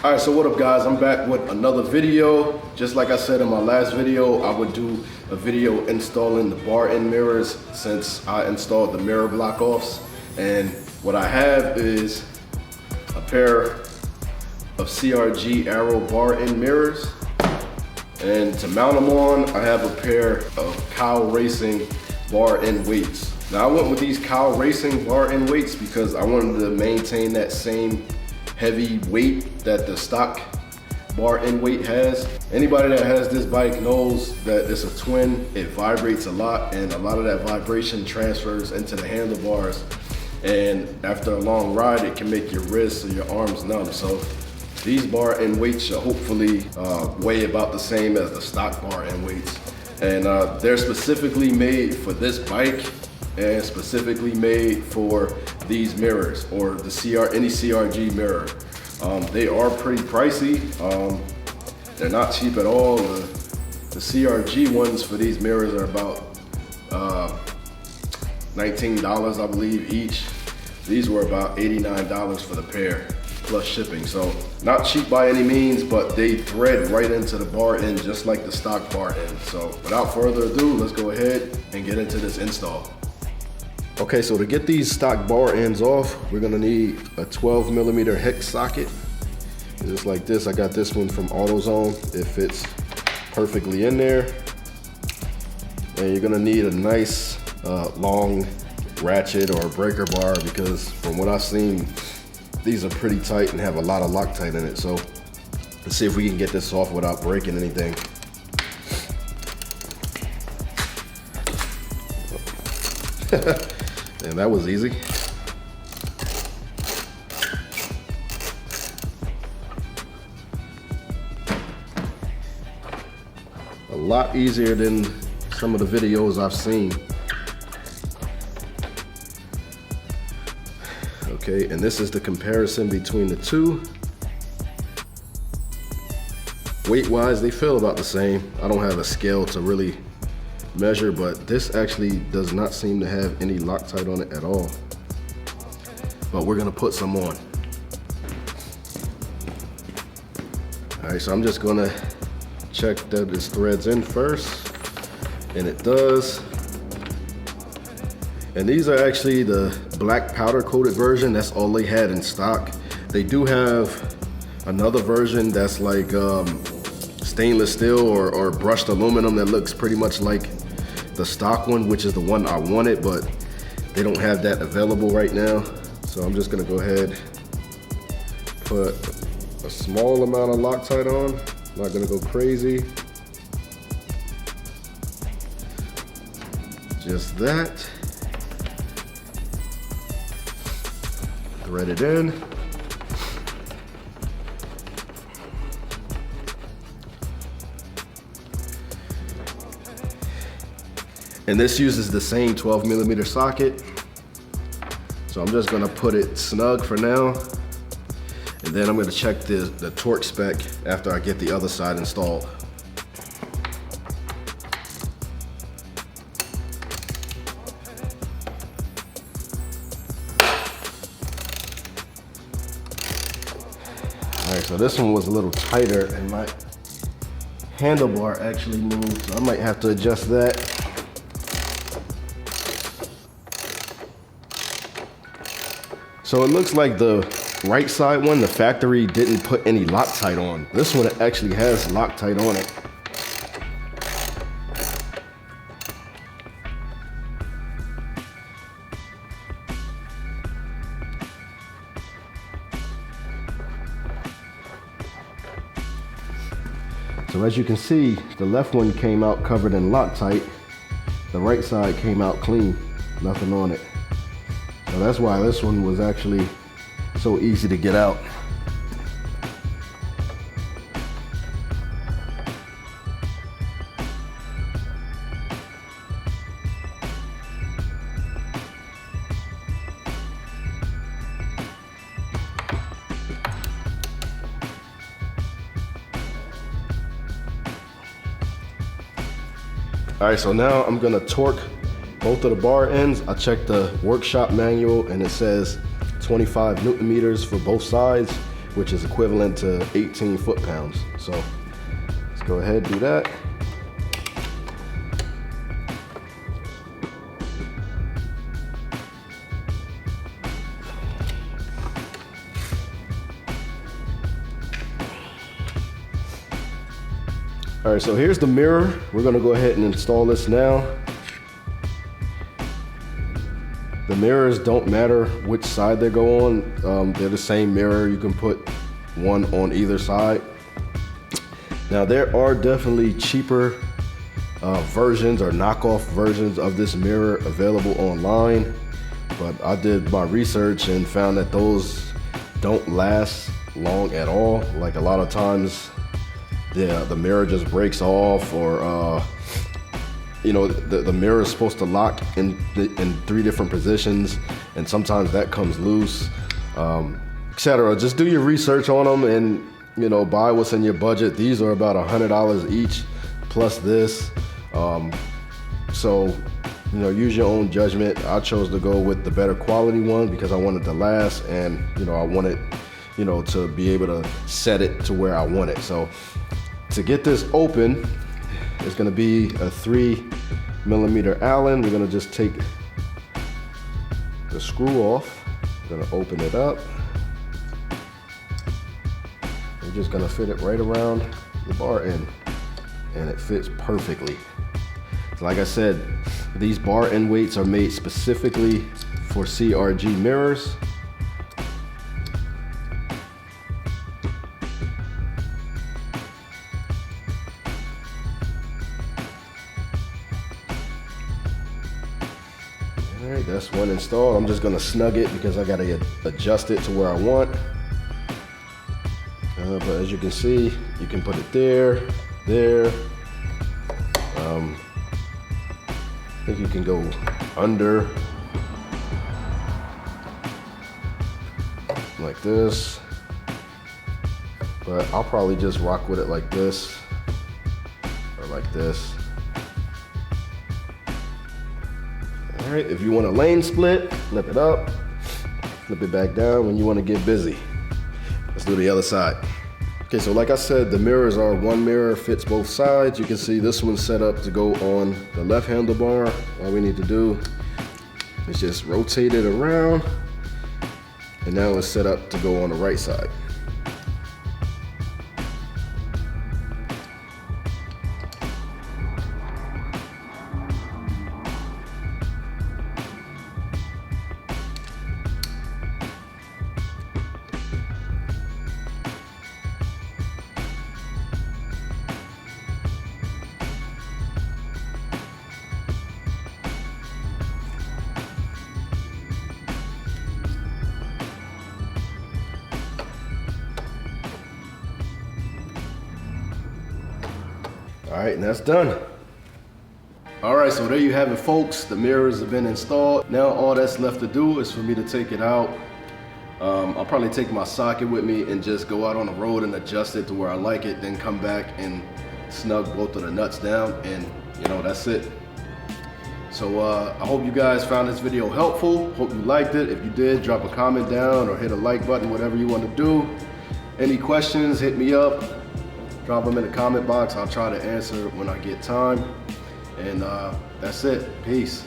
All right, so what up guys? I'm back with another video. Just like I said in my last video, I would do a video installing the bar end mirrors since I installed the mirror block offs. And what I have is a pair of CRG Arrow bar end mirrors. And to mount them on, I have a pair of Kyle Racing bar end weights. Now I went with these Kyle Racing bar end weights because I wanted to maintain that same heavy weight that the stock bar end weight has. Anybody that has this bike knows that it's a twin. It vibrates a lot, and a lot of that vibration transfers into the handlebars. And after a long ride, it can make your wrists or your arms numb. So these bar end weights should hopefully weigh about the same as the stock bar end weights. And they're specifically made for this bike and specifically made for these mirrors or any CRG mirror. They are pretty pricey. They're not cheap at all. The CRG ones for these mirrors are about $19, I believe, each. These were about $89 for the pair, plus shipping. So not cheap by any means, but they thread right into the bar end just like the stock bar end. So without further ado, let's go ahead and get into this install. Okay, so to get these stock bar ends off, we're gonna need a 12mm hex socket. Just like this. I got this one from AutoZone. It fits perfectly in there. And you're gonna need a nice long ratchet or breaker bar because from what I've seen, these are pretty tight and have a lot of Loctite in it. So let's see if we can get this off without breaking anything. And that was easy. A lot easier than some of the videos I've seen. Okay, and this is the comparison between the two. Weight-wise, they feel about the same. I don't have a scale to really measure, but this actually does not seem to have any Loctite on it at all. But we're gonna put some on. All right, so I'm just gonna check that this threads in first, and it does. And these are actually the black powder coated version. That's all they had in stock. They do have another version that's like stainless steel or brushed aluminum that looks pretty much like the stock one, which is the one I wanted, but they don't have that available right now. So I'm just gonna go ahead, put a small amount of Loctite on. I'm not gonna go crazy. Just that. Thread it in. And this uses the same 12mm socket. So I'm just gonna put it snug for now. And then I'm gonna check the torque spec after I get the other side installed. All right, so this one was a little tighter and my handlebar actually moved, so I might have to adjust that. So it looks like the right side one, the factory didn't put any Loctite on. This one actually has Loctite on it. So as you can see, the left one came out covered in Loctite. The right side came out clean, nothing on it. So that's why this one was actually so easy to get out. All right, so now I'm gonna torque both of the bar ends. I checked the workshop manual and it says 25 Newton meters for both sides, which is equivalent to 18 foot-pounds. So let's go ahead and do that. All right, so here's the mirror. We're gonna go ahead and install this now. The mirrors don't matter which side they go on. They're the same mirror. You can put one on either side. Now there are definitely cheaper versions or knockoff versions of this mirror available online, but I did my research and found that those don't last long at all. Like a lot of times, the mirror just breaks off, or you know, the mirror is supposed to lock in 3 different positions, and sometimes that comes loose, etc. Just do your research on them, and you know, buy what's in your budget. These are about $100 each, plus this. So you know, use your own judgment. I chose to go with the better quality one because I wanted to last, and you know, I wanted, you know, to be able to set it to where I want it. So to get this open, it's gonna be a 3mm Allen. We're gonna just take the screw off. We're gonna open it up. We're just gonna fit it right around the bar end, and it fits perfectly. So like I said, these bar end weights are made specifically for CRG mirrors. All right, that's one installed. I'm just gonna snug it because I gotta adjust it to where I want. But as you can see, you can put it there, there. I think you can go under, like this. But I'll probably just rock with it like this, or like this. All right, if you want a lane split, flip it up, flip it back down when you want to get busy. Let's do the other side. Okay, so like I said, the mirrors are one mirror, fits both sides. You can see this one's set up to go on the left handlebar. All we need to do is just rotate it around, and now it's set up to go on the right side. All right, and that's done. All right, so there you have it, folks. The mirrors have been installed. Now all that's left to do is for me to take it out. I'll probably take my socket with me and just go out on the road and adjust it to where I like it, then come back and snug both of the nuts down, and you know, that's it. So I hope you guys found this video helpful. Hope you liked it. If you did, drop a comment down or hit a like button, whatever you want to do. Any questions, hit me up. Drop them in the comment box. I'll try to answer when I get time. And that's it. Peace.